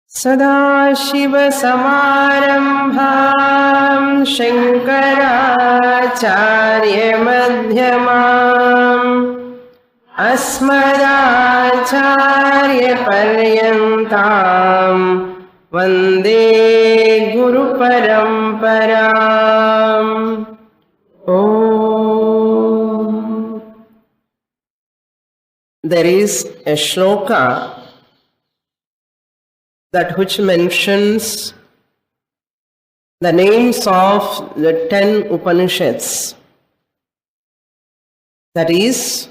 सदाशिवसमारम्भां शङ्कराचार्यमध्यमाम् अस्मदाचार्यपर्यन्तां वन्दे गुरुपरम्पराम्. There is a shloka that which mentions the names of the 10 Upanishads. That is,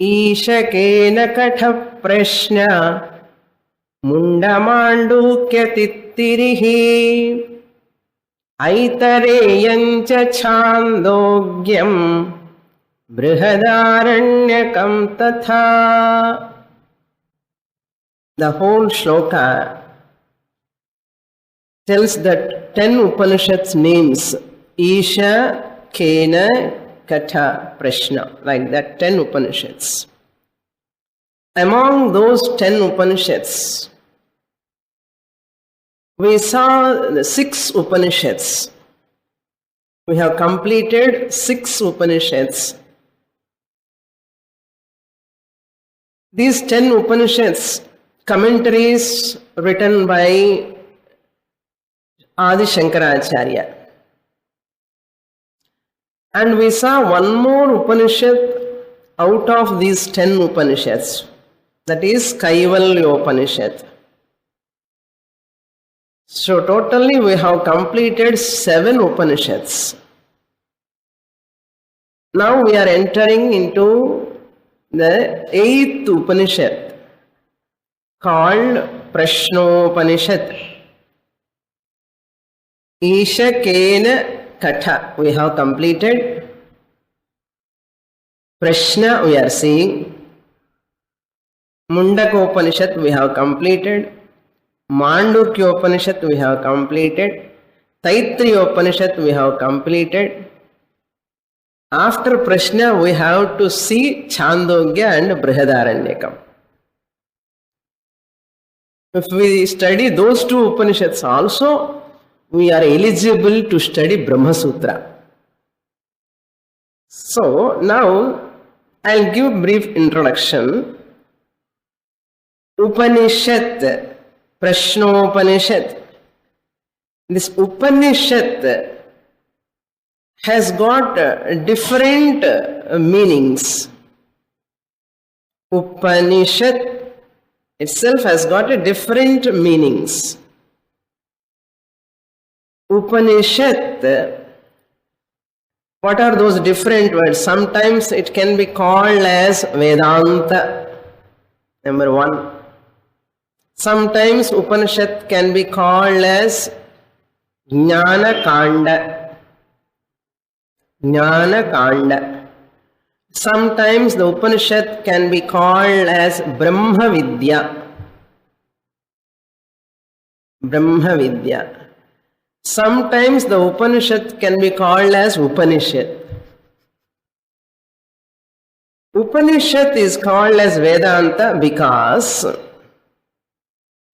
Ishakena Katha Prashna Mundamandukya Tittirihi Aitareyancha Chandogyam Brihadaranyakam Tatha. The whole shloka tells that 10 Upanishads names, Isha, Kena, Katha, Prashna, like that 10 Upanishads. Among those 10 Upanishads, we saw the 6 Upanishads. We have completed 6 Upanishads. These 10 Upanishads, commentaries written by Adi Shankaracharya. And we saw one more Upanishad out of these 10 Upanishads. That is Kaivalya Upanishad. So totally we have completed 7 Upanishads. Now we are entering into the 8th Upanishad, called Prashnopanishad. Isha Kena Katha we have completed. Prashna we are seeing. Mundakopanishad we have completed. Mandukyopanishad we have completed. Taittiriyopanishad we have completed. After Prashna we have to see Chandogya and Brihadaranyakam. If we study those 2 Upanishads also, we are eligible to study Brahma Sutra. So now I'll give brief introduction. Upanishad, Prashnopanishad. This Upanishad has got different meanings. Upanishad itself has got different meanings. Upanishad, what are those different words? Sometimes it can be called as Vedanta, number 1. Sometimes Upanishad can be called as Jnana Kanda. Jnana Kanda. Sometimes the Upanishad can be called as Brahma Vidya. Brahma Vidya. Sometimes the Upanishad can be called as Upanishad. Upanishad is called as Vedanta because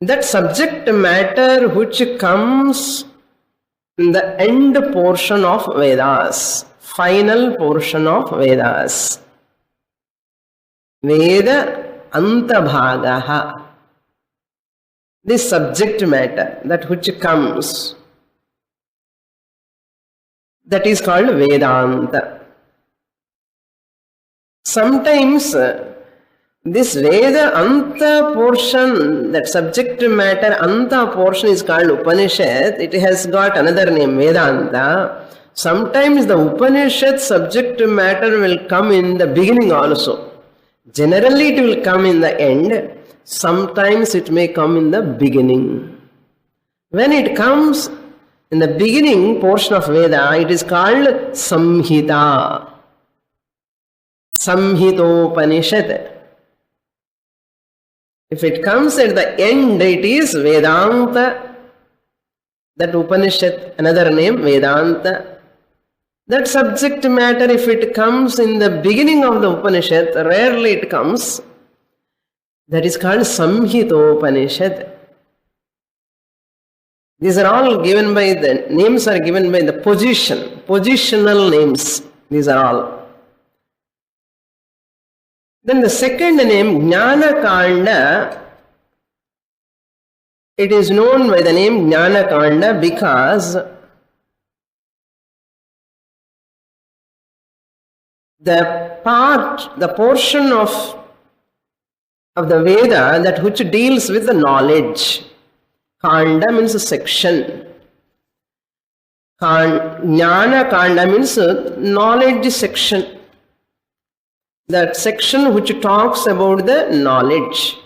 that subject matter which comes in the end portion of Vedas, final portion of Vedas. Veda Antabhagaha. This subject matter, that which comes, that is called Vedanta. Sometimes this Veda Anta portion, that subject matter Anta portion is called Upanishad. It has got another name, Vedanta. Sometimes the Upanishad subject matter will come in the beginning also. Generally it will come in the end. Sometimes it may come in the beginning. When it comes in the beginning portion of Veda, it is called Samhita. Samhitopanishad. If it comes at the end, it is Vedanta. That Upanishad, another name, Vedanta. That subject matter, if it comes in the beginning of the Upanishad, rarely it comes. That is called Samhitopanishad. These are all given by the names are given by the positional names. These are all. Then the second name, Jnana Kanda, it is known by the name Jnana Kanda because the portion of the Veda that which deals with the knowledge. Kanda means a section. Jnana Kanda means knowledge section. That section which talks about the knowledge.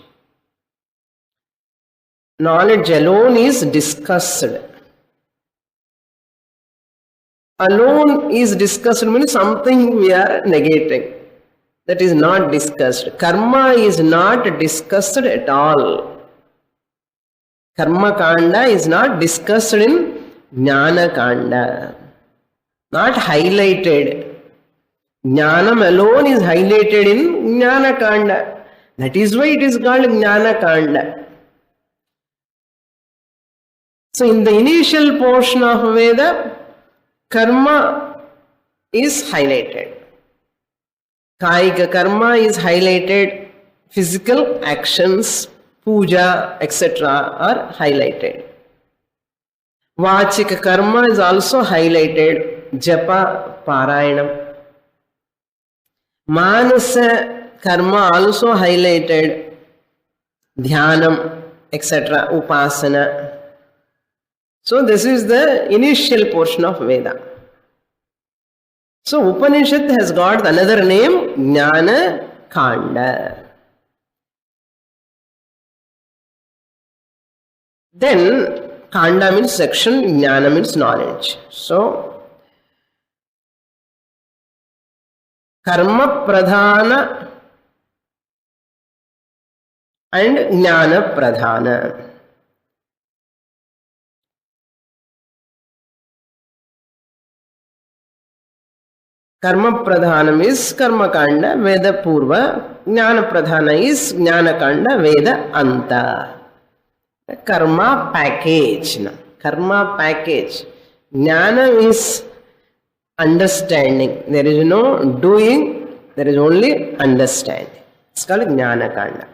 Knowledge alone is discussed. Alone is discussed means something we are negating. That is not discussed. Karma is not discussed at all. Karma Kanda is not discussed in Jnana Kanda. Not highlighted. Jnanam alone is highlighted in Jnana Kanda. That is why it is called Jnana Kanda. So in the initial portion of Veda, karma is highlighted. Kaika karma is highlighted. Physical actions, puja, etc. are highlighted. Vachika karma is also highlighted. Japa, Parayanam. Manasa karma also highlighted. Dhyanam, etc. Upasana. So this is the initial portion of Veda. So Upanishad has got another name, Jnana Kanda. Then Kanda means section, Jnana means knowledge. So Karma Pradhana and Jnana Pradhana. Karma Pradhanam is Karma Kanda, Veda Purva. Jnana Pradhana is Jnana Kanda, Veda Anta. Karma package. Karma package. Jnana is understanding. There is no doing, there is only understanding. It's called Jnana Kanda.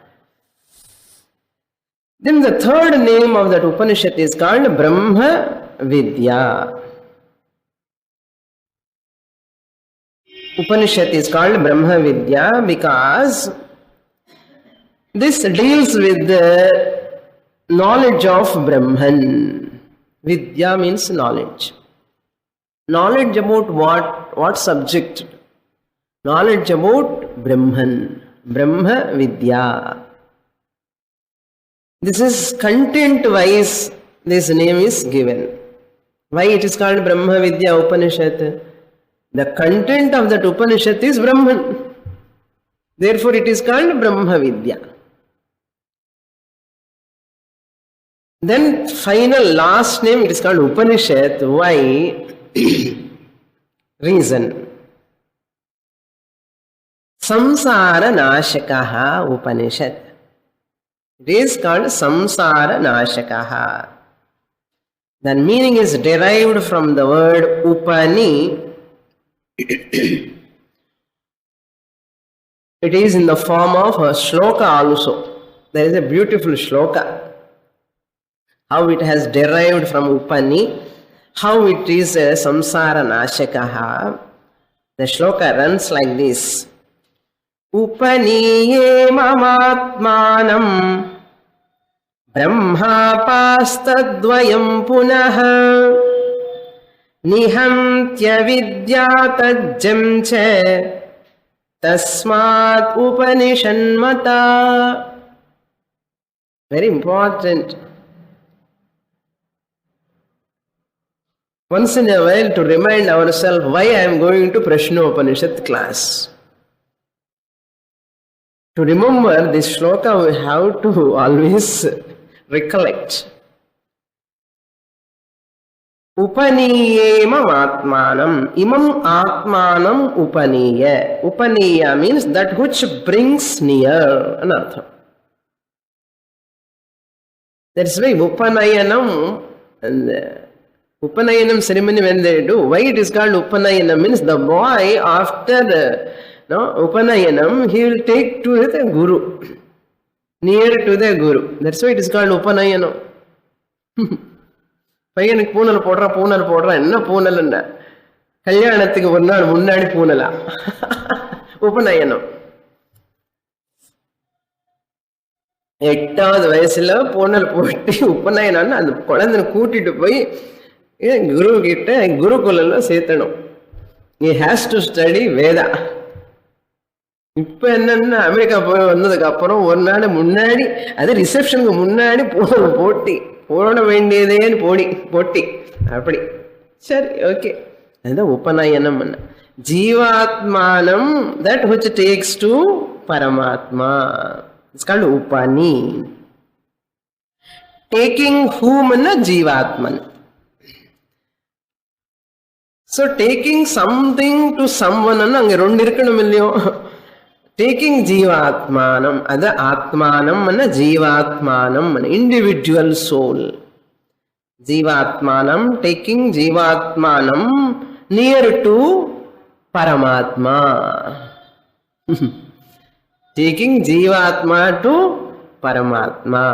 Then the third name of that Upanishad is called Brahma Vidya. Upanishad is called Brahma Vidya because this deals with the knowledge of Brahman. Vidya means knowledge. Knowledge about what? What subject? Knowledge about Brahman. Brahma Vidya. This is content-wise, this name is given. Why it is called Brahma Vidya Upanishad? The content of that Upanishad is Brahman. Therefore it is called Brahma Vidya. Then final last name it is called Upanishad. Why? Reason. Samsara Nashakaha Upanishad. It is called Samsara Nashakaha. The meaning is derived from the word Upani. It is in the form of a shloka also. There is a beautiful shloka. How it has derived from Upani, how it is a samsara nashakaha. The shloka runs like this. Upaniye mamatmanam brahma pastadvayam punaha Nihantya vidya tajjam che tasmat upanishanmata. Very important. Once in a while to remind ourselves why I am going to Prashnopanishad class. To remember this shloka we have to always recollect. Upaniyemam atmanam. Imam atmanam upaniya. Upaniya means that which brings near. Anartha. That's why Upanayanam and Upanayanam ceremony when they do, why it is called Upanayanam means the boy after Upanayanam, he will take to the Guru, near to the Guru. That's why it is called Upanayanam. பையனுக்கு பூனல் போடுறா என்ன பூனல்ன்னா கல்யாணத்துக்கு ஒரு நாள் முன்னாடி பூனலா உபநயனம். 8வது வயசுல பூனல் போட்டு உபநயனம்னு அந்த குழந்தை கூட்டிட்டு போய் குரு கிட்ட குருகுலம் சேர்த்தணும். he has to study Veda. இப்ப என்னன்னா அமெரிக்கா போய் வந்ததுக்கு அப்புறம் ஒரு நாள் முன்னாடி அது ரிசப்ஷனுக்கு முன்னாடி போட்டி போட வேண்டியதேன்னு போட்டி அப்படி. சரி, ஓகே, அதுதான் உபநயனம். ஜீவாத்மானம், that which takes to Paramatma, it's called upani. Taking whom na Jivatman. So taking something to someone anna anga rendu irukkanum illiyo. Taking Jivatmanam, ada Atmanam anna Jivatmanam, an individual soul. Jivatmanam, taking Jivatmanam near to Paramatma. Taking Jivatma to Paramatma.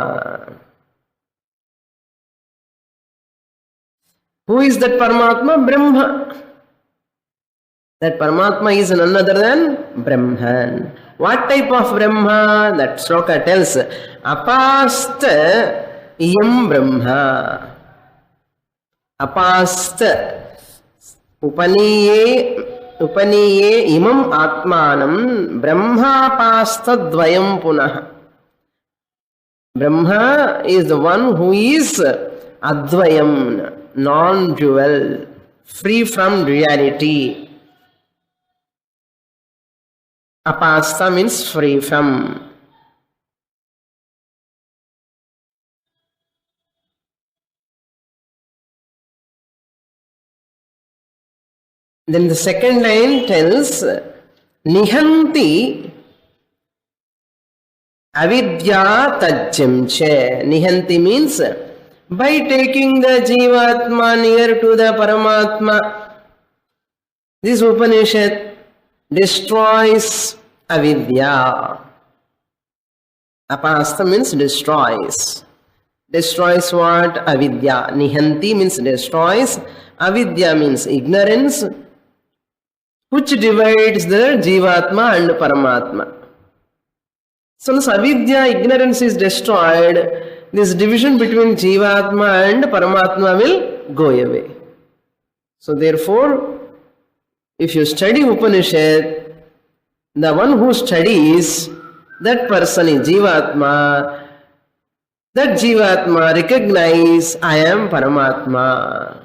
Who is that Paramatma? Brahma. That Paramatma is none other than Brahman. What type of Brahma? That shloka tells, apasta iyam Brahma. Apasta upaniye imam atmanam brahmapasta dvayam punah. Brahma is the one who is advayam, non-dual, free from reality. Apasta means free from. Then the second line tells, nihanti avidya tajjamche. Nihanti means by taking the Jivatma near to the Paramatma. This Upanishad destroys avidya. Apasta means destroys. Destroys what? Avidya. Nihanti means destroys. Avidya means ignorance, which divides the Jivatma and Paramatma. So once avidya, ignorance is destroyed, this division between Jivatma and Paramatma will go away. So therefore, if you study Upanishad, the one who studies, that person is Jivatma. That Jivatma recognize I am Paramatma.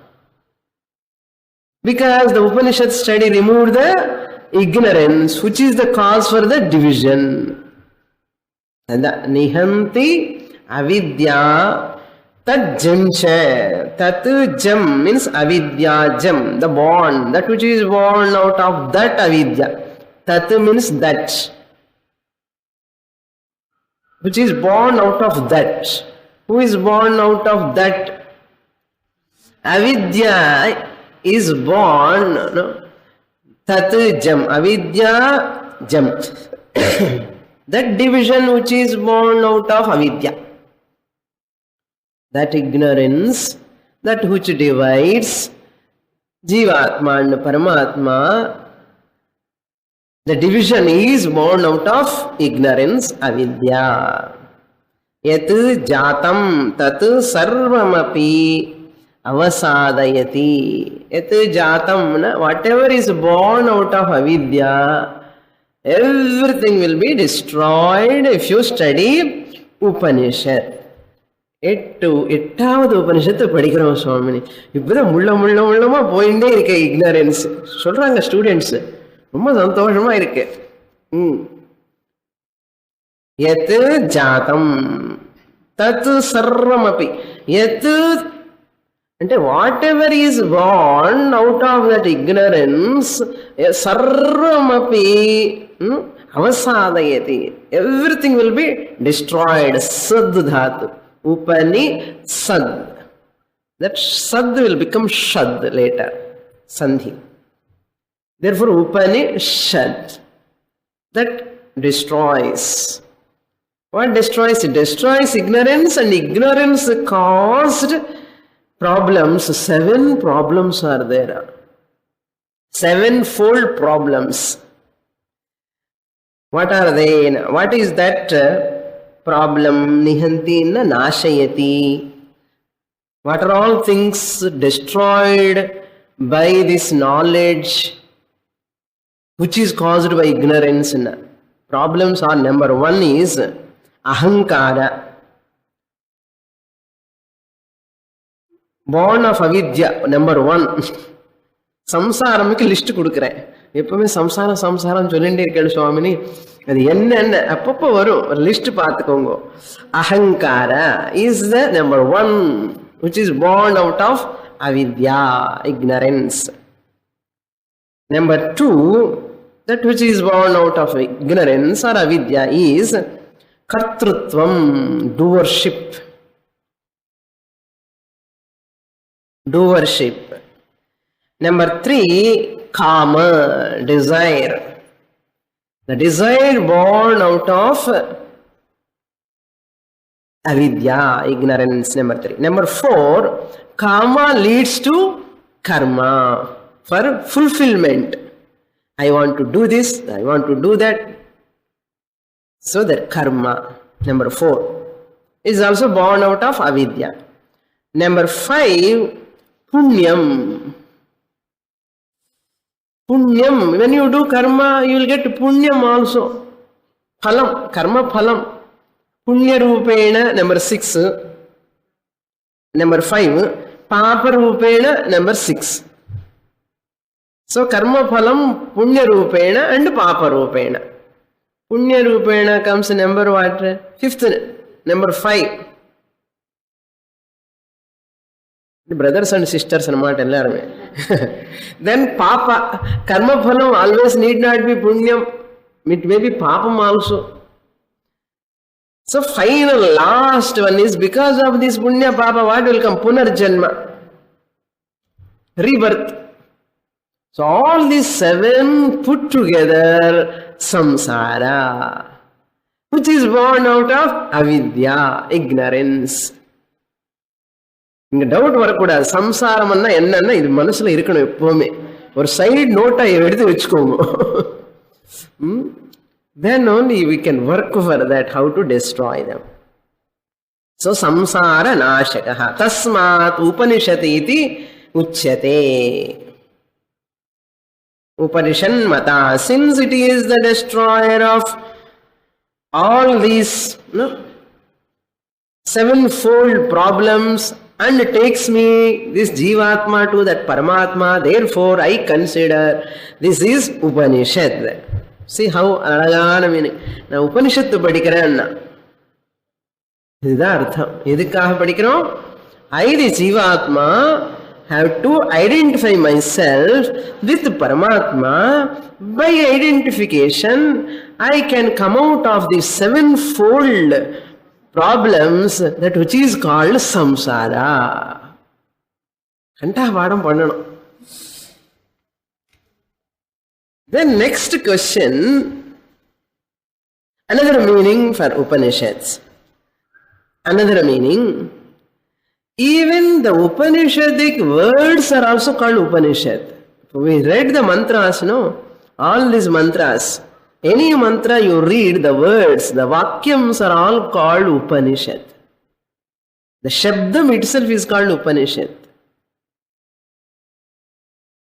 Because the Upanishad study removed the ignorance, which is the cause for the division. And the nihanti avidya tajjamche. Tat jam means avidya jam, the born, that which is born out of that avidya. Tat means that, which is born out of that. Who is born out of that? Avidya is born, no? Tat jam, avidya jam. That division which is born out of avidya, that ignorance, that which divides Jivatma and Paramatma, the division is born out of ignorance, avidya. Yat jatam tat sarvamapi avasadayati. Yat jatam, whatever is born out of avidya, everything will be destroyed if you study Upanishad. எட்டாவது உபனிஷத்தை படிக்கிறோம் சுவாமினி. இப்பதான் முள்ளமா போயிட்டே இருக்க ignorance சொல்றாங்க students. ரொம்ப சந்தோஷமா இருக்கு. எத் ஜாதம் தத் சர்வமபி. எத் అంటే whatever is born out of that ignorance సర్వమపి అవసాదయతి. Everything will be destroyed. సద్ ధాతు Upanishad. That sad will become shad later. Sandhi. Therefore, Upanishad. That destroys. What destroys? It destroys ignorance, and ignorance caused problems. 7 problems are there. 7-fold problems. What are they? What is that problem? Nihanti na nashayati. What are all things destroyed by this knowledge which is caused by ignorance? Problems are: number 1 is ahankara, born of avidya. Number 1. சம்சாரமுக்கு list கொடுக்குறேன். எப்பவுமே சம்சாரம் சம்சாரம் சொல்லிட்டே இருக்கேன் சுவாமினி. அது என்னென்ன அப்பப்போ வரும், ஒரு லிஸ்ட் பார்த்துக்கோங்க. அகங்காரா is the number 1 which is born out of avidya, ignorance. Number 2, that which is born out of ignorance or avidya is kartrutvam, doership. Doership. Number 3, kama, desire. The desire born out of avidya, ignorance. Number 3. Number 4, kama leads to karma, for fulfillment. I want to do this, I want to do that. So that karma, number 4, is also born out of avidya. Number 5, punyam. Punyam, when you do karma, you will get punyam also. Phalam, karma phalam. Punya rupena, number 6. Number 5, papa rupena, number 6. So karma phalam, punya rupena and papa rupena. Punya rupena comes number what? 5th, number 5. The brothers and sisters are not எல்லாருமே. Then papa, karma phalam always need not be punyam, it may be papam also. So final last one is because of this punya papa, what will come? Punarjanma, rebirth. So all these 7 put together, samsara, which is born out of avidya, ignorance. இங்க doubt வரக்கூடாது. சம்சாரம்னா என்னன்னா இது மனசுல இருக்கணும் எப்பவுமே. ஒரு side NOTA எடுத்து வச்சுக்கோங்க. Then only we can work for that, how to destroy them. So samsara nashakaha tasmat upanishati iti uchyate. Upanishad mata, since it is the destroyer of all these 7-fold problems and takes me, this Jivatma, to that Paramatma, therefore I consider this is Upanishad. See how alagana meaning. Na Upanishad padikkiren. Idha artham. Edukkaga padikkirom? I, the Jivatma, have to identify myself with Paramatma. By identification, I can come out of the 7-fold problems, that which is called samsara. Kanta vaadam pannanum. Then next question, another meaning for Upanishads. Another meaning, even the Upanishadic words are also called Upanishad. We read the mantras, no? All these mantras. Any mantra you read, the words, the vakyams are all called Upanishad. The Shabdam itself is called Upanishad.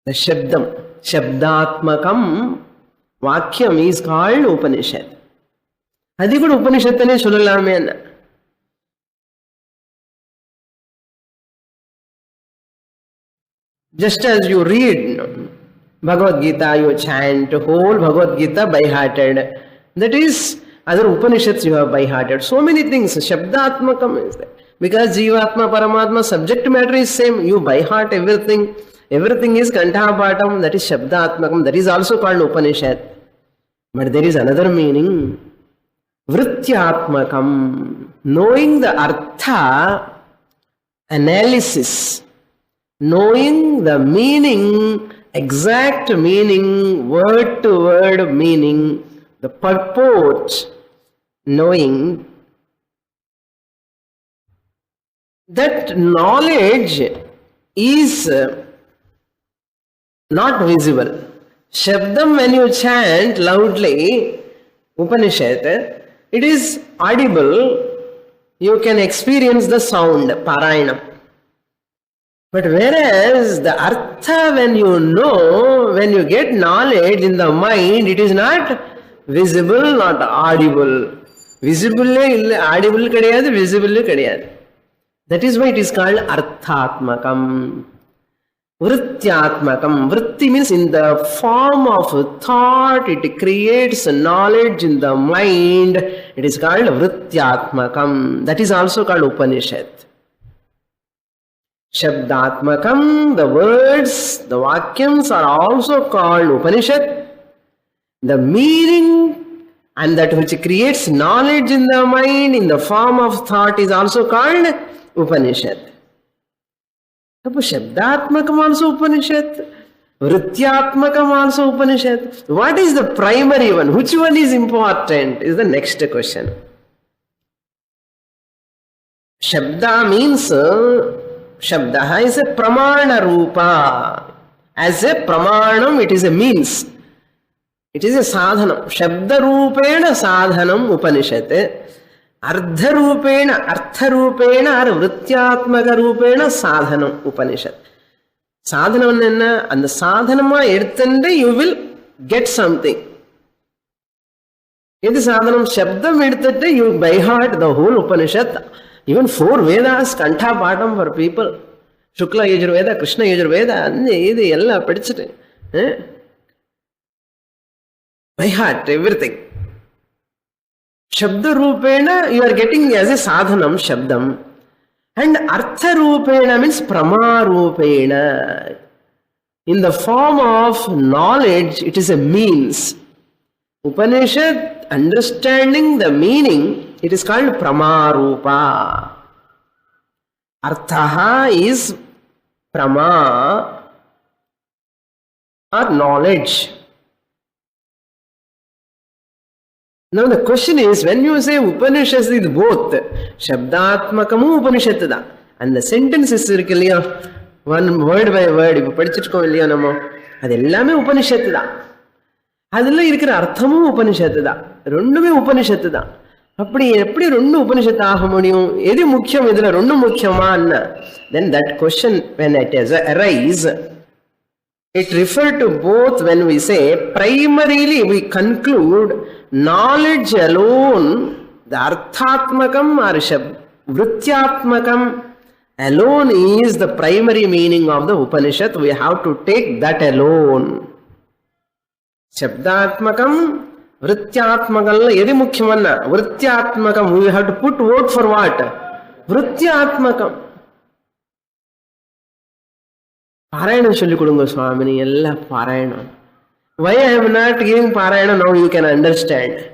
The Shabdam, Shabdatmakam Vakyam is called Upanishad. Adi kuda Upanishad tane sollalaame anna. Just as you read Bhagavad Gita, you chant whole Bhagavad Gita by hearted. That is, other Upanishads you have by hearted. So many things. Shabdatmakam is there. Because Jivatma, Paramatma, subject matter is same. You by heart everything. Everything is Kantapatam. That is Shabdatmakam. That is also called Upanishad. But there is another meaning. Vrityatmakam, knowing the artha, analysis, knowing the meaning, exact meaning, word to word meaning, the purport, knowing that knowledge is not visible. Shabdam, when you chant loudly, Upanishad, it is audible. You can experience the sound, Parayanam. But whereas the artha, when you know, when you get knowledge in the mind, it is not visible, not audible. Visible, audible kadiyadu, visible kadiyadu. That is why it is called arthatmakam. Vrityatmakam. Vritti means in the form of thought, it creates knowledge in the mind. It is called Vrityatmakam. That is also called Upanishad. Shabdatmakam, the words, the vakyams are also called Upanishad. The meaning and that which creates knowledge in the mind in the form of thought is also called Upanishad. Shabdatmakam also Upanishad, Vrityatmakam also Upanishad. What is the primary one? Which one is important is the next question. Shabda means, Shabda is a pramana rupa. As a pramanam, it is a means. It is a sadhanam. Shabda rupena sadhanam Upanishad. Ardharupena, artharupena or vrityatmaka rupena sadhanam Upanishad. Sadhanam and the sadhanama edthande you will get something. If the sadhanam shabdam edthande you by heart the whole Upanishad, even 4 Vedas, Kantha Patam for people. Shukla Yajurveda, Krishna Yajurveda, Adi Ella Padichate. By heart, everything. Shabda Rupena, you are getting as a sadhanam, Shabdam. And Artha Rupena means Prama Rupena. In the form of knowledge, it is a means. Upanishad, understanding the meaning, it is called Prama Rupa. Arthaha is Prama or knowledge. Now the question is, when you say Upanishad is both, Shabdatmakamu Upanishad, and the sentence is one word by word, if you padichitko illiyo namo, adu ellame Upanishad da. Adilla irukra arthamum Upanishad da. Rendume Upanishad da. Appadi eppadi rendu Upanishad aaga mudiyum? Edu mukhyam idhula rendu mukhyama anna? Then that question when it arise, it refers to both. When we say primarily we conclude knowledge alone, the arthatmakam or vrityatmakam alone is the primary meaning of the Upanishad. We have to take that alone. Shabdatmakam, vrityatmakam, yadi mukhyamana, vrityatmakam, we have to put word for what? Vrityatmakam. Parayana solli kodunga Swamini, ella Parayana. Why I am not giving Parayana now you can understand.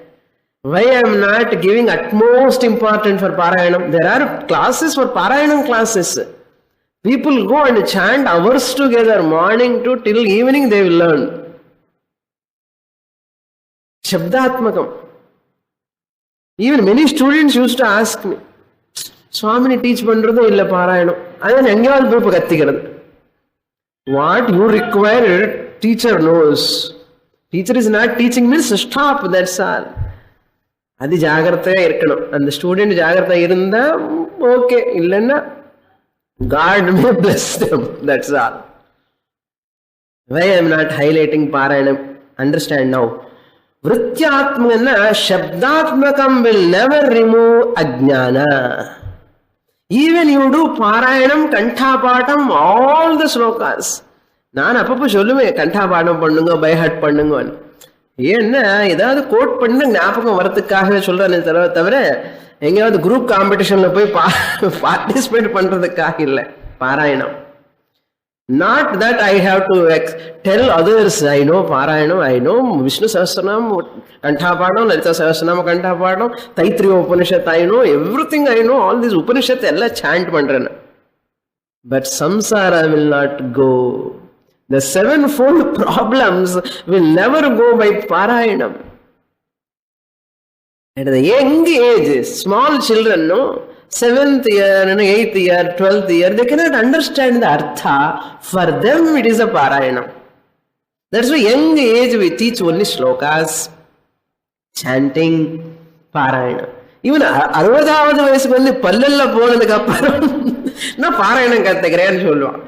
Why I am not giving utmost importance for Parayana? There are classes for Parayana classes. People go and chant hours together, morning to till evening they will learn. Shabdatmakam. Even many students used to ask me, Swamini teach pandratho illa Parayana. Adan engaval poi kattikirathu. What you require, teacher knows. Teacher is not teaching means stop, that's all. Adi jagartha irkanum. And the student jagartha irunda, okay, illanna, God may bless them, that's all. Why I am not highlighting Parayana? Understand now. Vrityatmana, Shabdatmakam will never remove Ajnana. Even you do Parayanam, Kantha Patam, all the slokas. Naan apappu solluve, Kantha Patam pannunga, by heart pannunga. Yenna, idha quote panna gnapakam varathukkaga solrane thavara, engavathu group competition la poi participate pandradhukkaga illa. Parayanam. Not that I have to tell others, I know Parayana, I know Vishnu Sahasranam, Kantapadam, Lalita Sahasranam, Kantapadam, Taittiriya Upanishad, I know everything, I know all these Upanishads, ella chant pandrena. But samsara will not go. The sevenfold problems will never go by Parayanam. At the young age, small children, no? 7th year, 8th year, 12th year, they cannot understand the artha. For them, it is a Parayanam. That's why young age we teach only shlokas, chanting, Parayana. Even 60வது வயசுக்கு வந்து பல்லல்ல போனதுக்கு அப்புறம் நான் பாராயணம் கத்துக்கிறேன்னு சொல்லுவான்.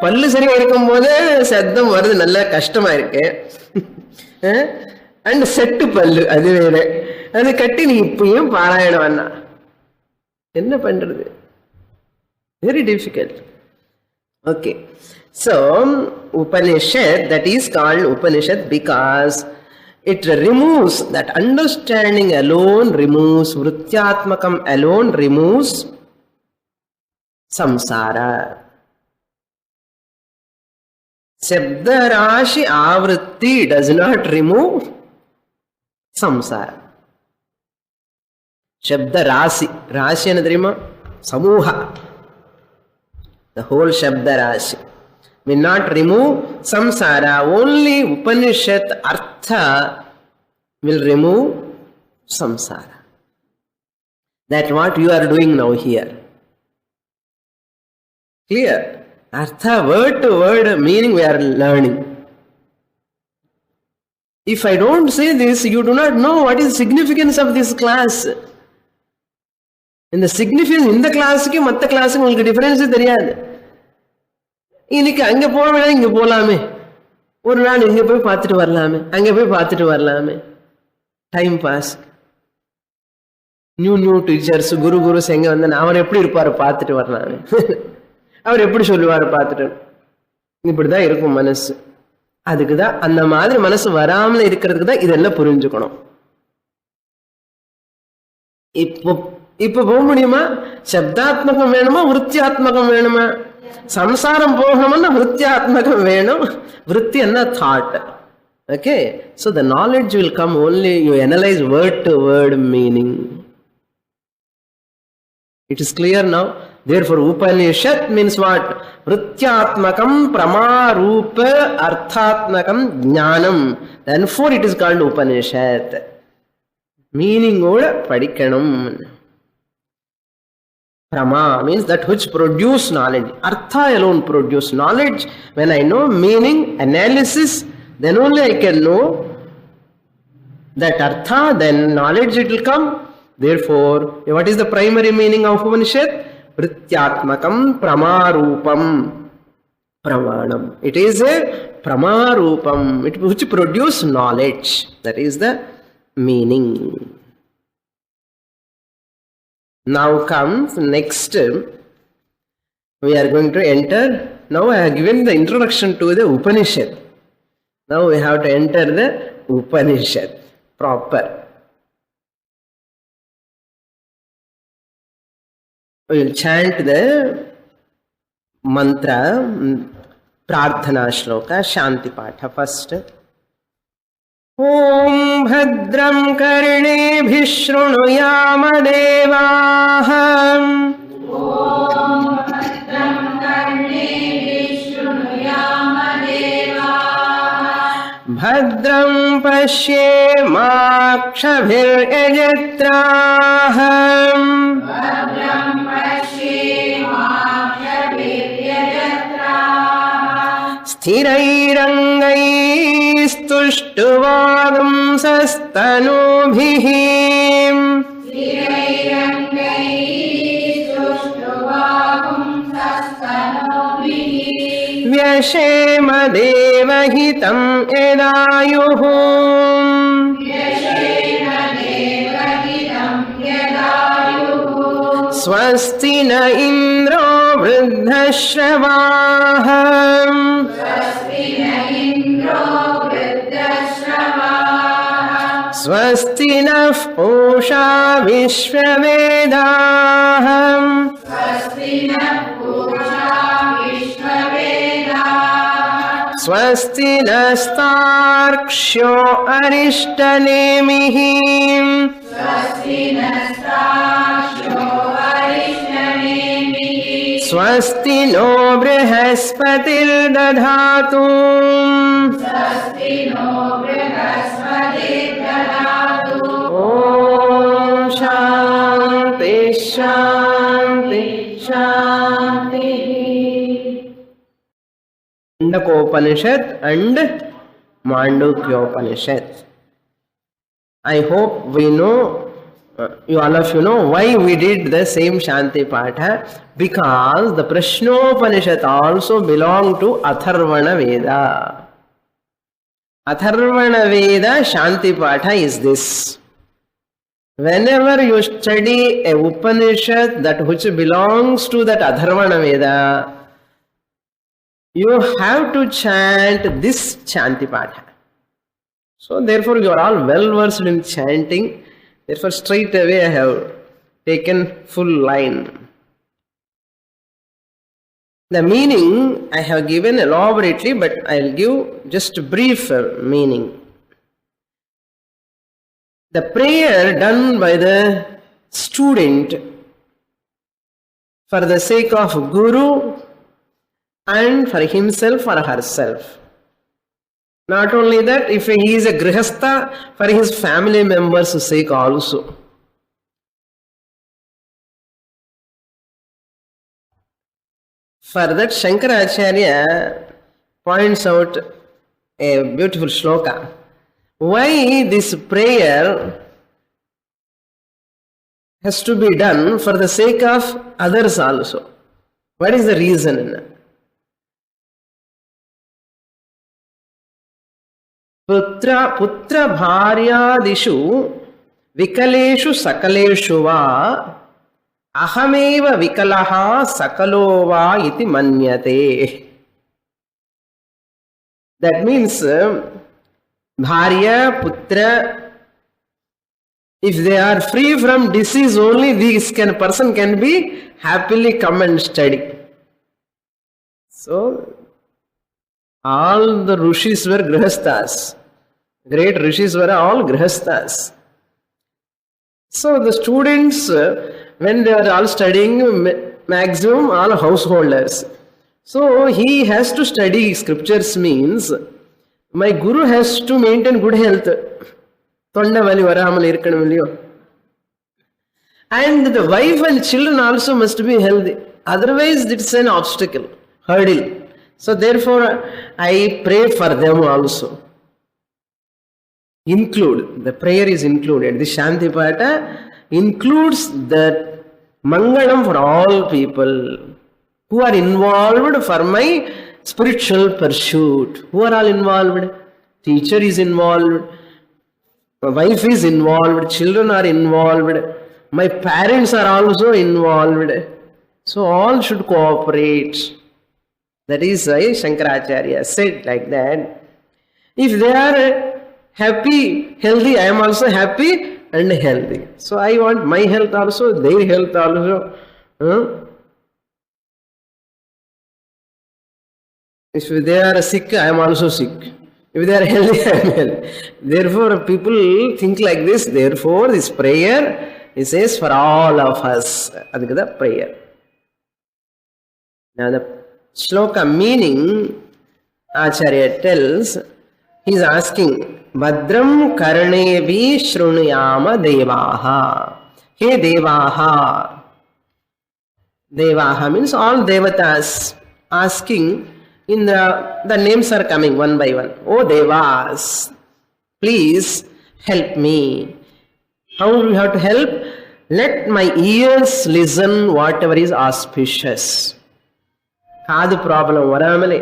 பல்லு சரியா இருக்கும் போது சத்தம் வருது, நல்ல கஷ்டமா இருக்கு. அண்ட் செட்டு பல்லு அது வேற, அது கட்டி நீ இப்பயும் பாராயணம் வேணா என்ன பண்றது? Very difficult. Okay, so Upanishad, that is called Upanishad because it removes, that understanding alone removes, Vrityatmakam alone removes samsara. Shabdarashi Avritti does not remove samsara. Shabda Rasi, Rashi anadrima Samuha, the whole Shabda Rashi will not remove samsara. Only Upanishad artha will remove samsara. That's what you are doing now here. Clear? Artha, word to word meaning we are learning. If I don't say this, you do not know what is the significance of this class. In the significance, in the class ki matta class ku ungalku difference theriyadu. இன்னைக்கு அங்க போக வேணா இங்க போலாமே, ஒரு நாள் இங்க போய் பார்த்துட்டு வரலாமே, அங்க போய் பார்த்துட்டு வரலாமே, டைம் பாஸ். நியூ டீச்சர்ஸ் குரு எங்க வந்தா அவர் எப்படி இருப்பாரு பார்த்துட்டு வரலாமே, அவர் எப்படி சொல்லுவாரு பார்த்துட்டு, இப்படிதான் இருக்கும் மனசு. அதுக்குதான் அந்த மாதிரி மனசு வராமல இருக்கிறதுக்கு தான் இதெல்லாம் புரிஞ்சுக்கணும். இப்ப போக முடியுமா? சப்தாத்மகம் வேணுமா, விருத்தியாத்மகம் வேணுமா? சம்சாரம் போகணும்னா விருத்தியாத்மகம் வேணும். விருத்தி என்ன? Thought. Okay, so the knowledge will come only you analyze word to word meaning. It is clear now. Therefore Upanishad means what? Vrityatmakam pramarupa arthatmakam jnanam. Therefore it is called Upanishad. Meaning oda padikkanum. Prama means that which produce knowledge. Artha alone produce knowledge. When I know meaning, analysis, then only I can know that artha, then knowledge it will come. Therefore, what is the primary meaning of Upanishad? Vrityatmakam pramarupam pramanam. It is a pramarupam, which produce knowledge. That is the meaning. Now comes next, we are going to enter. Now I have given the introduction to the Upanishad. Now we have to enter the Upanishad proper. We will chant the mantra, prarthana shloka, Shanti Patha first. Om bhadram karnebhi shrunuyama devaha. Om bhadram karnebhi shrunuyama devaha. Bhadram pashyemakshabhir yajatraha. Bhadram pashyemakshabhir yajatraha. Sthirairangaistuštuvagam sastanubhihi. Sthirairangaistuštuvagam sastanubhihi. Vyashema devahitam yadayuhu. Vyashema devahitam yadayuhu. Swasti na indro vruddhashravah. Swasti na indro vruddhashravah. Swasti nah pusha vishvavedah. Swasti nah pusha vishvavedah. स्वस्ति नस्तार्क्ष्यो अरिष्टनेमिः स्वस्ति नस्तार्क्ष्यो अरिष्टनेमिः स्वस्ति no बृहस्पतिर्दधातु स्वस्ति no बृहस्पतिर्दधातु ॐ शान्ति शान्ति शान्तिः. Mundakopanishad and Mandukyopanishad. I hope we know, all of you know why we did the same Shanti Patha, because the Prashnopanishad also belong to Atharvana Veda. Atharvana Veda Shanti Patha is this. Whenever you study a Upanishad that which belongs to that Atharvana Veda, you have to chant this Shanti Patha. So therefore you are all well versed in chanting. Therefore straight away I have taken full line. The meaning I have given elaborately, but I will give just a brief meaning. The prayer done by the student for the sake of Guru and for himself or herself. Not only that, if he is a grihastha, for his family members' sake also. For that, Shankaracharya points out a beautiful shloka. Why this prayer has to be done for the sake of others also? What is the reason? Putra bharyadishu vikaleshu sakaleshu va ahameva vikalaha sakalo va iti manyate. That means bharya, putra, if they are free from disease only, this person can be happily come and study. So all the rishis were grihasthas. Great rishis were all grihasthas. So the students, when they are all studying, maximum all householders. So he has to study scriptures means, my guru has to maintain good health. And the wife and children also must be healthy. Otherwise it's an obstacle, hurdle. So therefore I pray for them also. Include, the prayer is included. The Shanti Patha includes the Mangalam for all people who are involved for my spiritual pursuit. Who are all involved? Teacher is involved, my wife is involved, children are involved, my parents are also involved. So all should cooperate. That is why Shankaracharya said like that. If they are happy, healthy, I am also happy and healthy. So I want my health also, their health also. If they are sick, I am also sick. If they are healthy, I am healthy. Therefore, people think like this. Therefore, this prayer, it says for all of us. That is the prayer. Now, the shloka meaning, Acharya tells, he is asking, Badram karnevi shrunuyama devaha. Hey devaha. Devaha means all devatas. Asking, in the names are coming one by one. Oh devas, please help me. How do we have to help? Let my ears listen whatever is auspicious. Kaadu problem varamale.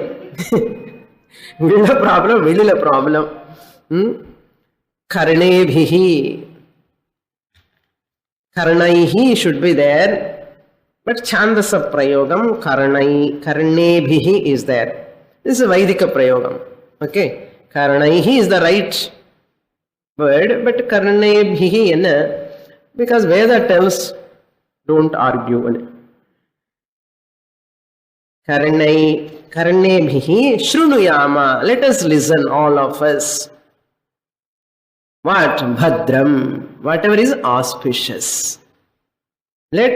Villa problem, villa problem. Karnebhihi. Karnaihi should be there. But Chandasa Prayogam, Karnebhihi is there. This is a Vaidika Prayogam. Okay. Karnaihi is the right word, but Karnebhihi, because Veda tells, don't argue. karnebhihi shrunuyama. Let us listen, all of us. What? Bhadram. Whatever is auspicious. Let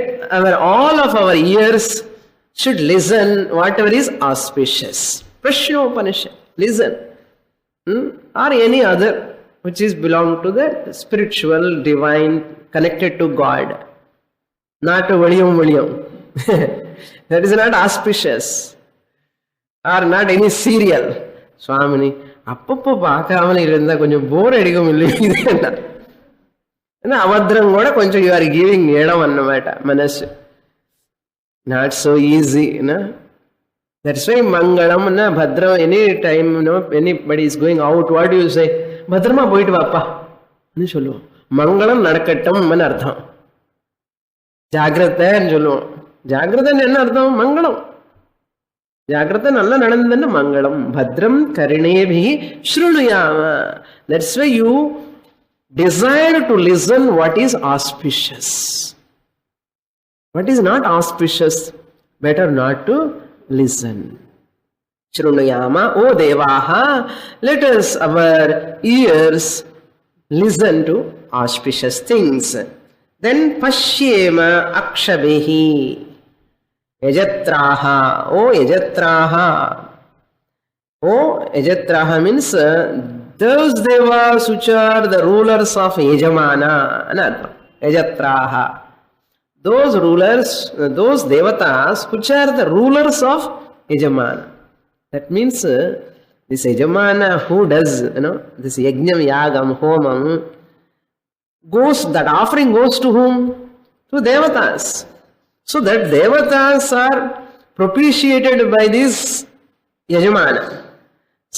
all of our ears should listen whatever is auspicious. Prashnopanishad. Listen. Or any other which is belong to the spiritual, divine, connected to God. Not a Valium. That is not auspicious. Or not any serial. Swamini, அப்பப்போ பார்க்காமல் இருந்தால் கொஞ்சம் போர் அடிக்கும் இல்லை ஏன்னா அவத்திரம் கூட கொஞ்சம் you are giving இடம் அன்னமாட்ட மனசு not so easy that's why மங்களம்னா பத்ரம் any time anybody is going out what you say பத்திரமா போயிட்டு வாப்பா சொல்லுவோம் மங்களம் நடக்கட்டும் அர்த்தம் ஜாகிரதைன்னு சொல்லுவோம் ஜாகிரதைன்னு என்ன அர்த்தம் மங்களம் ஜாகிரதை நல்லா நடந்ததுன்னு மங்களம் பத்ரம் கருணேபி ஸ்ருணுயாம that's why you desire to listen what is auspicious. What is not auspicious, better not to listen. Shrunuyama, O Devaha, let us, our ears, listen to auspicious things. Then Pashyema Akshabehi, Yajatraha, O Yajatraha. O Yajatraha means those devas which are the rulers of Yajamana, Yajatraha. Those rulers, those devatas which are the rulers of Yajamana. That means this Yajamana who does, this Yajnam, Yagam, Homam, that offering goes to whom? To devatas. So that devatas are propitiated by this Yajamana.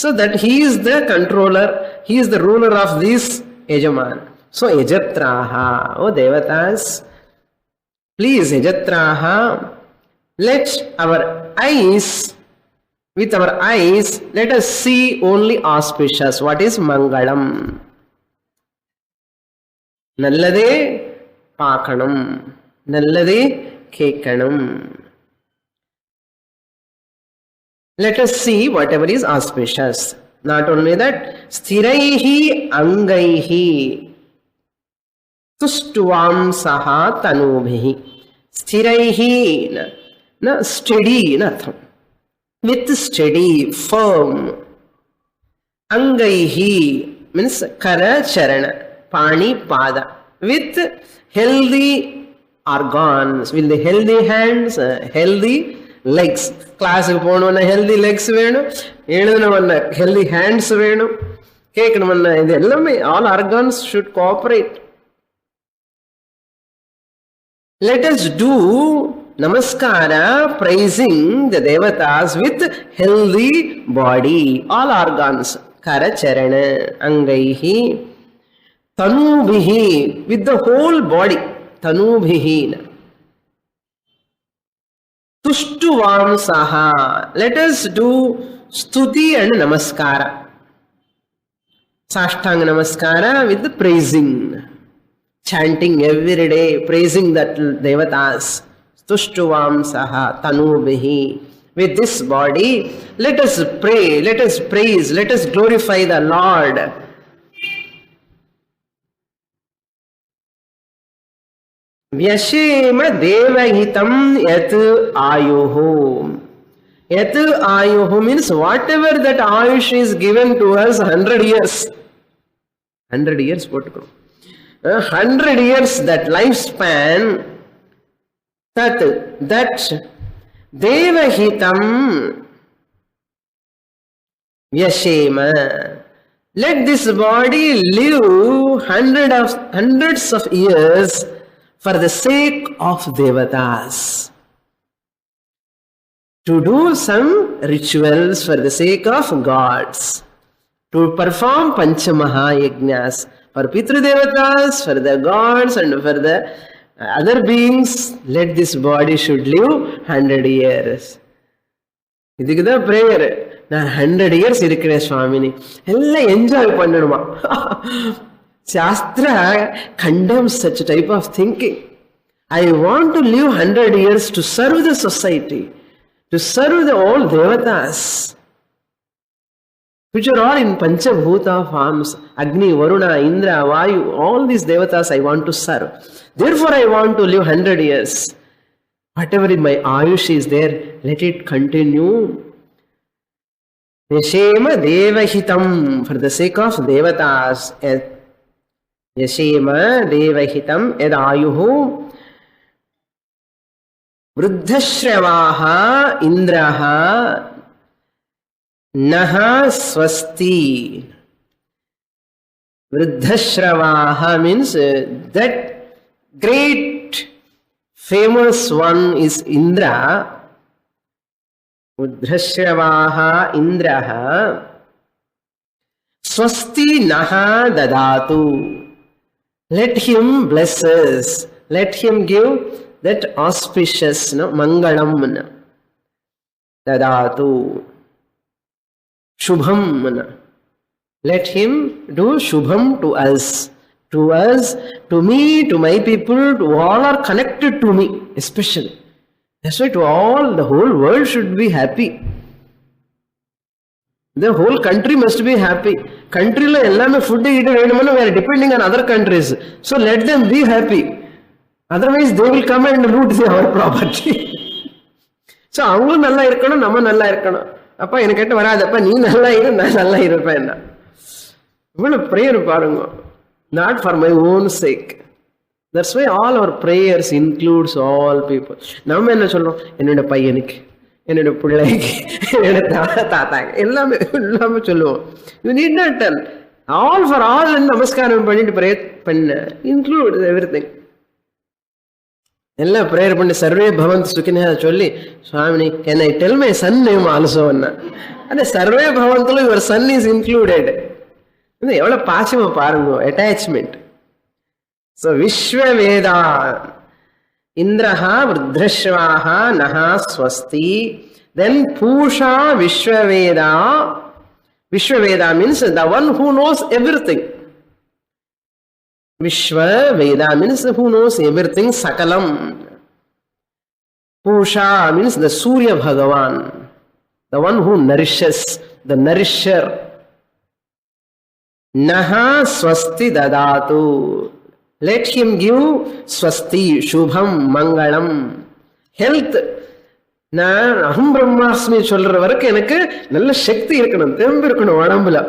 So that he is the controller, he is the ruler of this Yajamana. So Yajatraha, O Devatas, please Yajatraha, let our eyes, with our eyes, let us see only auspicious. What is Mangalam? Nallade Pakanam, Nallade Kekanam. Let us see whatever is auspicious. Not only that, sthiraihi angaihi tustuvam saha tanubhihi. Sthiraihi, steady, with steady, firm. Angaihi means kara charana, pani pada. With healthy organs, with the healthy hands, healthy legs. கிளாஸுக்கு போகணுன்னா healthy Lex வேணும், எழுதணும்னா healthy hands வேணும், கேட்கணும்னா இது எல்லாமே all organs should cooperate. Let us do namaskara praising the devatas with healthy body, all organs, kara charana, angaihi, tanubhihi, with the whole body, tanubhihi. Tushtuvam saha. Let us do stuti and namaskara. Sashtanga namaskara with the praising. Chanting every day, praising that devatas. Tushtuvam saha tanubhihi. With this body, let us pray, let us praise, let us glorify the Lord. Vyashema devahitam yat ayuhu. Yat ayuhu means whatever that ayush is given to us 100 years. 100 years, 100 years, that lifespan, that devahitam vyashema. Let this body live hundreds of years for the sake of devatas, to do some rituals for the sake of gods, to perform Panchamaha Yajnas for Pitru Devatas, for the gods and for the other beings. Let this body should live 100 years. இதுக்கு தான் prayer. நான் 100 years இருக்கிறேன் சுவாமினி, எல்லாம் enjoy பண்ணணுமா? Shastra condemns such a type of thinking. I want to live 100 years to serve the society, to serve the all devatas, which are all in Panchabhuta forms, Agni, Varuna, Indra, Vayu, all these devatas I want to serve. Therefore I want to live 100 years. Whatever in my Ayush is there, let it continue. Yashema Devahitam, for the sake of devatas. Yashema Devahitam Ed Ayuhu Vruddhashravaha Indraha Naha Swasti. Vruddhashravaha means that great famous one is Indra. Vruddhashravaha Indraha Swasti Naha Dadatu. Let him bless us. Let him give that auspicious Mangalam Dadatu. Shubham. Let him do Shubham to us. To us, to me, to my people, to all are connected to me, especially. That's why to all, the whole world should be happy. The whole country must be happy. Country lo ellame food eat we are depending on other countries. So let them be happy. Otherwise they will come and loot our property. So avanga nalla irukano, nama nalla irukano. Appa enaketta varadappa nee nalla iru na nalla irupenna. Ivula prayer paarenga. Not for my own sake. That's why all our prayers includes all people. Nama enna solrom? Ennoda paiyanikku, ennoda pillaikku, ennoda taathaku ellame solluvom. You need not tell. All for all and namaskaram pannittu pray panna. Include everything. Ella prayer panni sarve bhavantu sukhinah solli, Swamini, can I tell my son name also anna? And sarve bhavantulo your son is included. எவ்வளோ பாசமா பாருங்க, attachment. So விஸ்வவேதா இந்திரஹா விருத்ரஸ்வாஹா நஹா ஸ்வஸ்தி. Then Pusha விஸ்வவேதா. விஸ்வவேதா means the one who knows everything. Vishvaveda means who knows everything, Sakalam. Pusha means the Surya Bhagavan, the one who nourishes, the nourisher. Naha Swasti Dadatu. Let him give Swasti, Shubham, Mangalam, health. நான் அகம் பிரம்மாஸ்மி சொல்ற வரைக்கும் எனக்கு நல்ல சக்தி இருக்கணும், தெம்பு இருக்கணும் உடம்புல.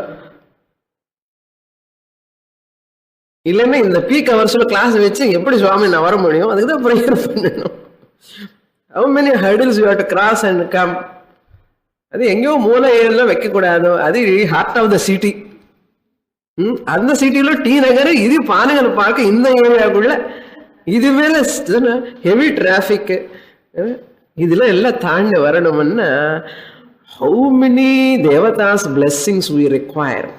இல்லைன்னா இந்த பீக் ஹவர்ஸ்ல கிளாஸ் வச்சு எப்படி சுவாமி நான் வர முடியும்? அதுக்கு தான் ப்ரேயர் பண்ணணும். How many hurdles you have to cross and come? அது எங்கேயோ மூல ஏரியாலாம் வைக்கக்கூடாது. அது ஹார்ட் ஆஃப் த சிட்டி. அந்த சிட்டியில டி நகர், இது பானைகளை பார்க்க இந்த ஏரியாவுக்குள்ள இது மேல ஹெவி டிராபிக், இதெல்லாம் எல்லாம் தாண்டி வரணும்னா how many Devadas blessings we require.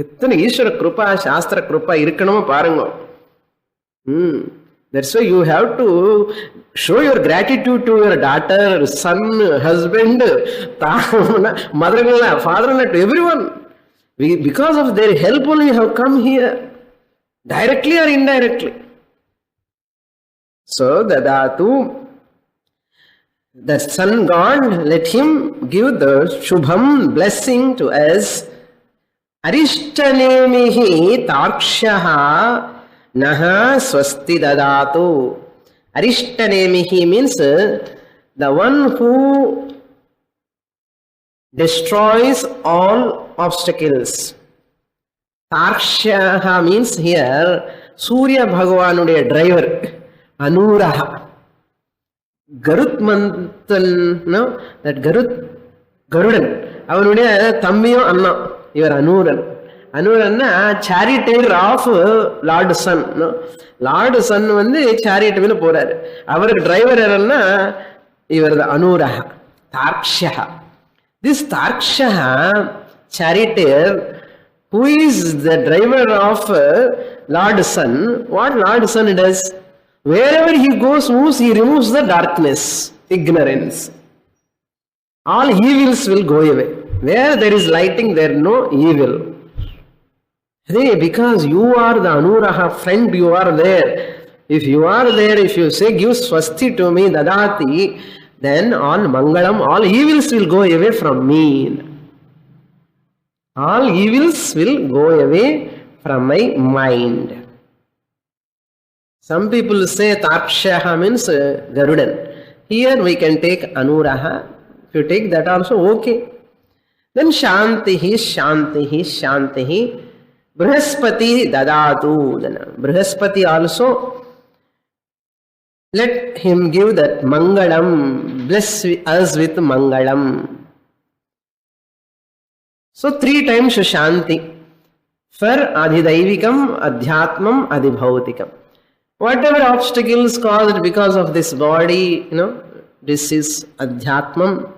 எத்தனை ஈஸ்வர கிருபா, சாஸ்திர கிருபா இருக்கணுமோ பாருங்க. That's why you have to show your gratitude to your daughter, son, husband, mother-in-law, father-in-law, to everyone. Because of their help only have come here, directly or indirectly. So dadatu, the sun god, let him give the shubham blessing to us. Arishtanemihi tarshaha naha swasti dadatu. Arishtanemihi means the one who destroys all obstacles. Tarshaha means here Surya Bhagavanudaya driver, Anuraha. Garutmantan, no, that Garudan, avanuடைய தம்பியும் அண்ணா இவர் அனூரன். அனூரன்னா charioteer of lord sun. Lord sun வந்து chariot மேல போறாரு, அவருக்கு driver யாருன்னா இவர் அனூரஹ தார்க்ஷஹ. This தார்க்ஷஹ charioteer, who is the driver of Lord Sun, what Lord Sun does? Wherever he goes, moves, he removes the darkness, ignorance. All evils will go away. Where there is lighting, there is no evil. Because you are the Anuraha friend, you are there. If you are there, if you say, give swasti to me, dadati, then all mangalam, all evils will go away from me. All evils will go away from my mind. Some people say Takshaha means Garudan. Here we can take Anuraha. If you take that also, okay. Then Shantihi, Shantihi, Shantihi. Brihaspati dadatu. Then Brihaspati also, let him give that Mangalam. Bless us with Mangalam. So 3 times Shanti. For Adhidaivikam, Adhyatmam, Adhibhautikam. Whatever obstacles caused because of this body, this is Adhyatmam.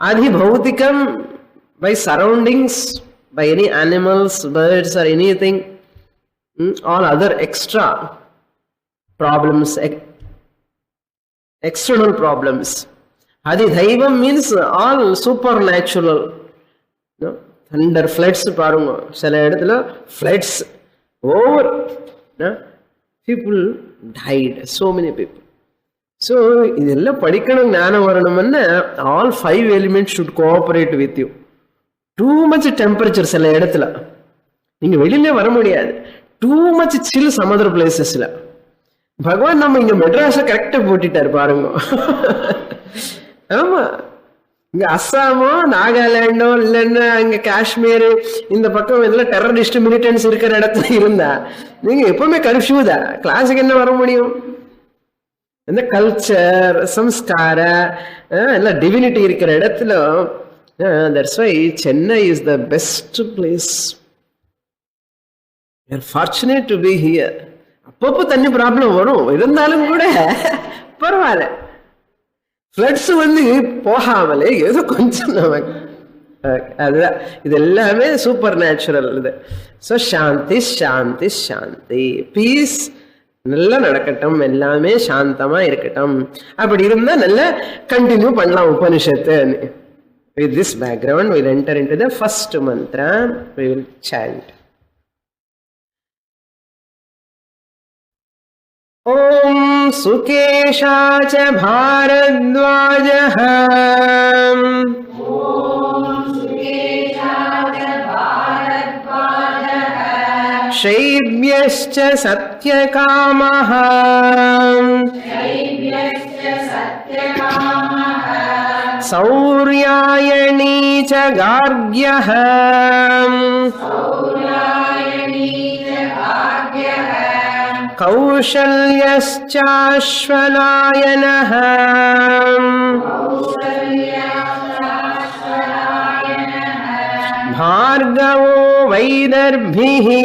Adhibhautikam, by surroundings, by any animals, birds or anything, all other extra problems, external problems. Adhidhaivam means all supernatural. Thunder, floods, floods over. People died, so many people. So, all 5 elements should cooperate with you. Too much temperature, too much chill some other places. Bhagavan நம்ம இங்க மெட்ராஸ கரெக்டா போட்டுட்டார் பாருங்க. ஆமா, இங்க அஸ்ஸாமோ நாகாலாண்டோ இல்லைன்னா இங்க காஷ்மீர் இந்த பக்கம் இதெல்லாம் டெரரிஸ்ட் மிலிட்டன்ஸ் இருக்கிற இடத்துல இருந்தா நீங்க எப்பவுமே கர்ஃப்யூ தான். கிளாஸுக்கு என்ன வர முடியும்? இந்த கல்ச்சர், சம்ஸ்கார எல்லாம் டிவினிட்டி இருக்கிற இடத்துல. That's why Chennai is the best place. You are fortunate to be here. அப்பப்போ தண்ணி ப்ராப்ளம் வரும், இருந்தாலும் கூட பரவாயில்ல. ஃப்ளட்ஸ் வந்து போகாமலே ஏதோ கொஞ்சம் நமக்கு அதுதான். இது எல்லாமே சூப்பர் நேச்சுரல் இது. ஸோ சாந்தி சாந்தி சாந்தி, பீஸ் நல்லா நடக்கட்டும், எல்லாமே சாந்தமா இருக்கட்டும். அப்படி இருந்தா நல்லா கண்டினியூ பண்ணலாம் உபனிஷத்து. With this background, we'll enter into the first mantra. We will chant. Om Sukeshacha Bharadwajah. Om Sukeshacha Bharadwajah. Shaivyascha Satyakamah. Shaivyascha Satyakamah. Sauryayani cha Gargyah. Sauryayani cha Gargyah. Kaushalyaschaashwalayanah. Kausalyaschashwalayanah. Bhargavo Vaidarbhihi.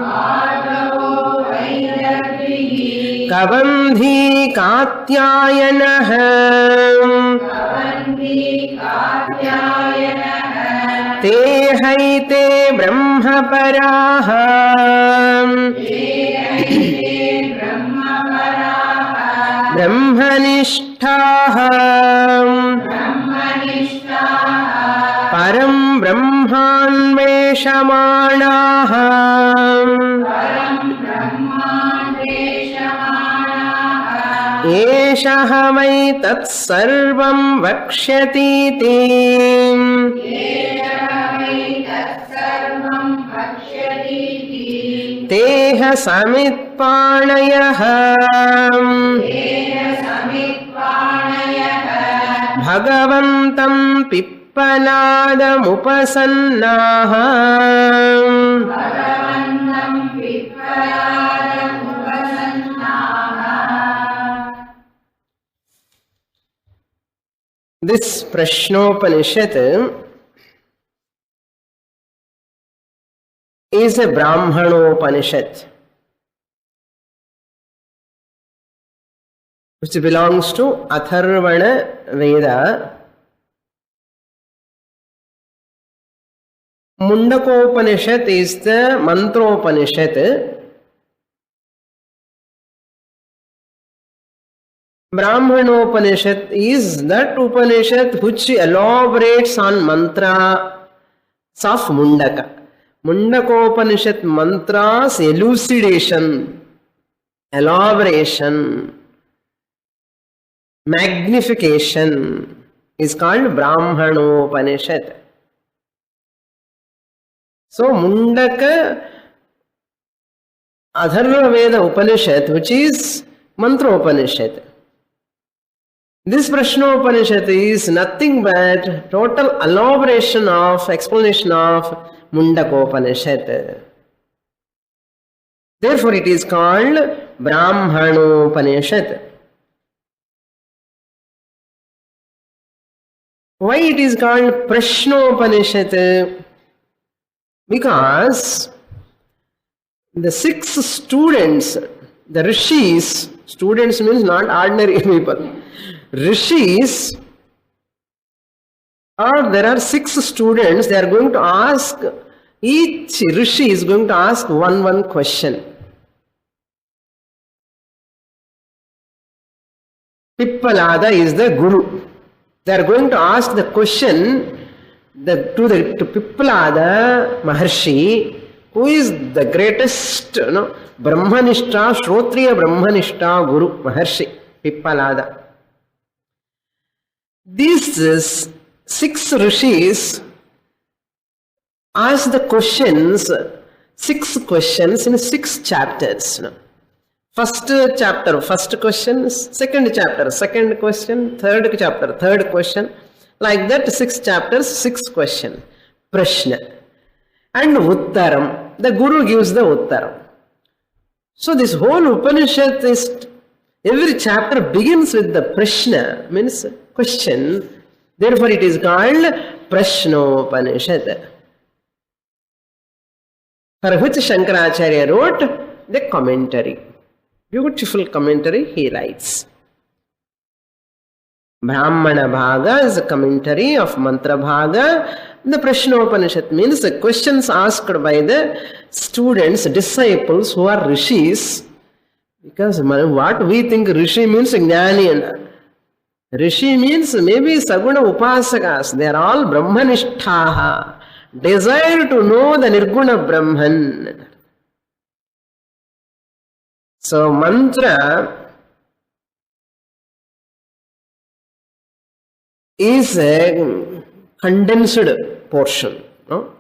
Bhargavo Vaidarbhihi. Kavandhi Katyayanah. Kavandhi Katyayanah. Te haite brahmaparah. Te haite brahmaparah. Brahmanishthah. Brahmanishthah. Param brahmanveshamanah. Param brahmanveshamanah. Eshah vai tat sarvam vakshyatiti. Sarvam bhakshyatiti. Teha samitpanayah. Teha samitpanayah. Bhagavantam pippaladam upasannah. Bhagavantam pippaladam upasannah. This Prashnopanishad is a Brahmanopanishad, which belongs to Atharvana Veda. Mundakopanishad is the Mantropanishad. Brahmanopanishad is that Upanishad which elaborates on mantras of Mundaka. Mundakopanishad mantras elucidation, elaboration. magnification is called Brahmanopanishad. So Mundaka Atharva Veda Upanishad, which is Mantra Upanishad. This Prashnopanishad is nothing but total elaboration of explanation of Mundakopanishad. Therefore, it is called Brahmanopanishad. Why it is called Prashnopanishad? Because the 6 students, the rishis, students means not ordinary people, rishis, or there are 6 students, they are going to ask, each rishi is going to ask one question. Pippalada is the guru. They are going to ask the question to Pippalada Maharshi, who is the greatest Brahmanishta, Shrotriya Brahmanishta Guru, Maharshi Pippalada. These 6 rishis ask the questions, 6 questions in 6 chapters. First chapter, first question, second chapter, second question, third chapter, third question. Like that, 6 chapters, 6 questions. Prashna. And Uttaram. The Guru gives the Uttaram. So this whole Upanishad is, every chapter begins with the Prashna, means question. Therefore it is called Prashnopanishad. For which Shankaracharya wrote the commentary. Beautiful commentary he writes. Brahmana Bhaga is a commentary of Mantra Bhaga. The Prashnopanishad means the questions asked by the students, disciples who are rishis. Because what we think rishi means Jnani. Rishi means maybe Saguna Upasakas. They are all Brahmanishtaha. Desire to know the Nirguna Brahman. So mantra is a condensed portion. No?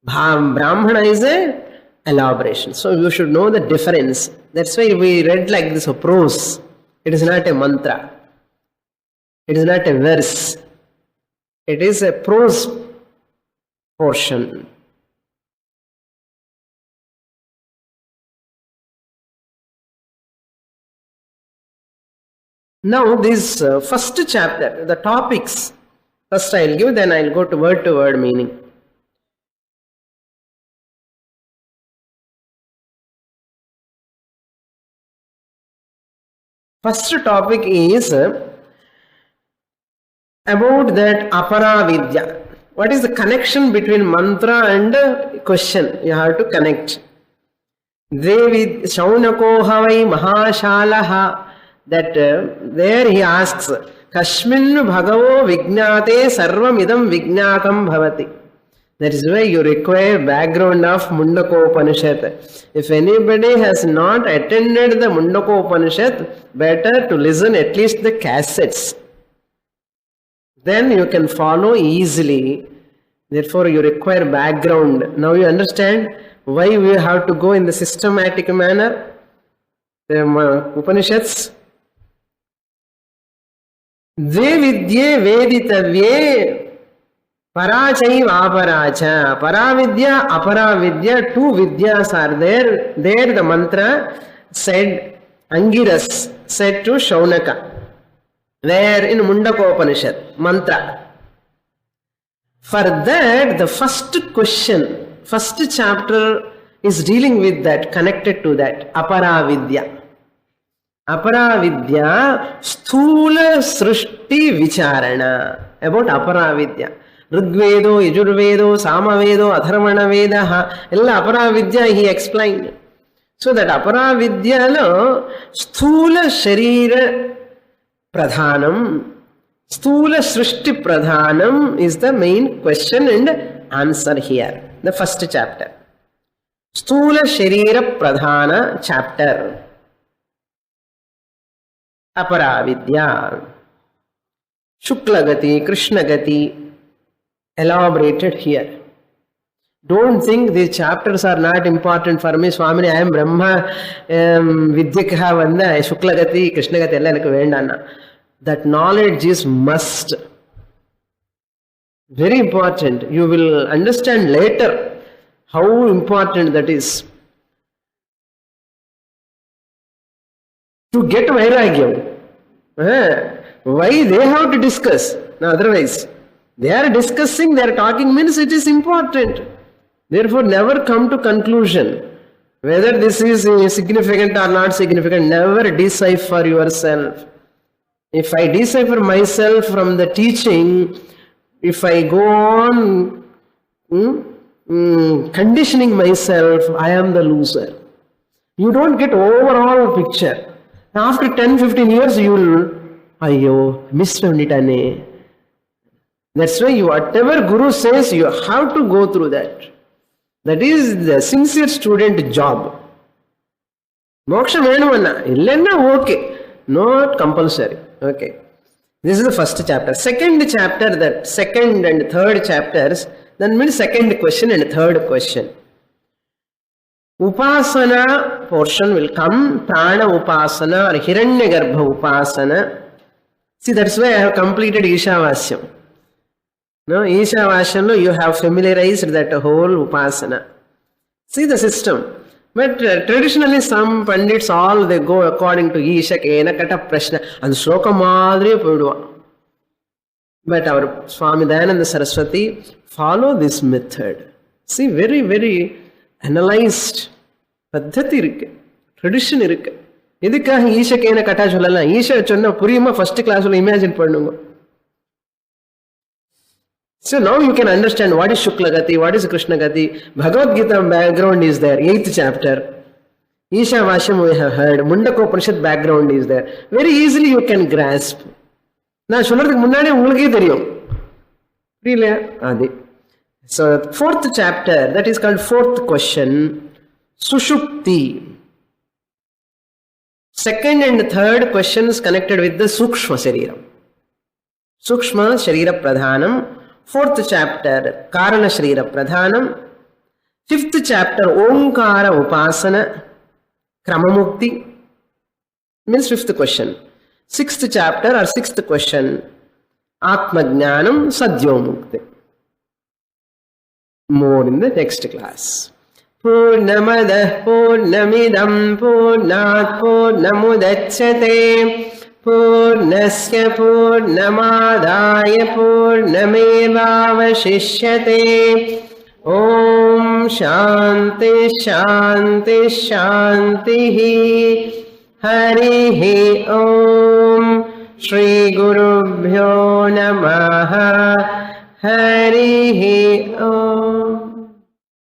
Brahmana is a elaboration. So you should know the difference. That's why we read like this, a prose. It is not a mantra. It is not a verse. It is a prose portion. Now this first chapter, the topics, first I will give, then I will go to word meaning. First topic is about that aparavidya. What is the connection between mantra and question? You have to connect. Devi Shaunako Havai Mahashalaha. That there he asks, Kashmin Bhagavo Vignate Sarvam Idam Vignatam Bhavati. That is why you require background of Mundakopanishad. If anybody has not attended the Mundakopanishad, better to listen at least the cassettes. Then you can follow easily. Therefore you require background. Now you understand why we have to go in the systematic manner. The Upanishads. Dve vidye veditavye parachai vaparacha. Paravidya, aparavidya, 2 vidyas are there. There the mantra said, Angiras said to Shaunaka. Where in Mundakopanishad, mantra. For that, the first question, first chapter is dealing with that, connected to that, aparavidya. Aparavidya, sthula srishti vicharana. About aparavidya. Rigvedo, Yajurvedo, Samavedo, Atharvana Vedaha. Ella aparavidya he explained. So that aparavidya no, sthula sharira pradhanam, sthula srishti pradhanam is the main question and answer here. The first chapter. Sthula sharira pradhana chapter. Aparavidya. Shuklagati, Krishnagati, elaborated here. Don't think these chapters are not important for me. Swamini, I am Brahma, Vidyakaha Vanda, Shuklagati, Krishnagati, ella enakku vendana. That knowledge is must. Very important. You will understand later how important that is. To get Vairagyam. Why they have to discuss? No, otherwise, they are discussing, they are talking means it is important. Therefore, never come to conclusion. Whether this is significant or not significant, never decipher yourself. If I decipher myself from the teaching, if I go on conditioning myself, I am the loser. You don't get overall picture. After 10-15 years, you will, ayyo, missed it. That's why whatever Guru says, you have to go through that. That is the sincere student job. Moksha venuvanna, illenna okay. Not compulsory. Okay. This is the first chapter. Second chapter, that second and third chapters, that means second question and third question. Upasana portion will come. Prana Upasana or Hiranyagarbha Upasana. See, that's why I have completed Ishavashyam. No, Ishavashyam, you have familiarized that whole Upasana. See the system. But traditionally some Pandits, all they go according to Isha Kena Kata Prashna and Shloka Madhri Pudva. But our Swami Dayananda Saraswati follow this method. See, very, very analyzed Paddhati irukku. Tradition irukku. Idukkaga Isha Kena Kata Sollala. Isha Chonna Puriyama first class will imagine pannunga. So now you can understand what is Shuklagati, what is Krishnagati. Bhagavad Gita background is there, 8th chapter. Ishavashyam we have heard. Mundakopanishad background is there. Very easily you can grasp. Now, சொல்றதுக்கு முன்னாடி உங்களுக்கே தெரியும். புரியலையா? அது. So, 4th chapter, that is called 4th question, Sushupti. Second and third questions connected with the Sukshma Shariram. Sukshma Sharira Pradhanam. 4th chapter, Karana Sharira Pradhanam. 5th chapter, Omkara Upasana, Kramamukti, means 5th question. 6th chapter or 6th question, Atmajnanam Sadyomukti. More in the next class. Purnamadah Purnamidam Purnat Purnamudachyate Purnasya Purnamadaya Purnamevavashishyate. Om Shanti Shanti Shantihi. Harihi Om. Shri Gurubhyo Namaha. Harihi Om.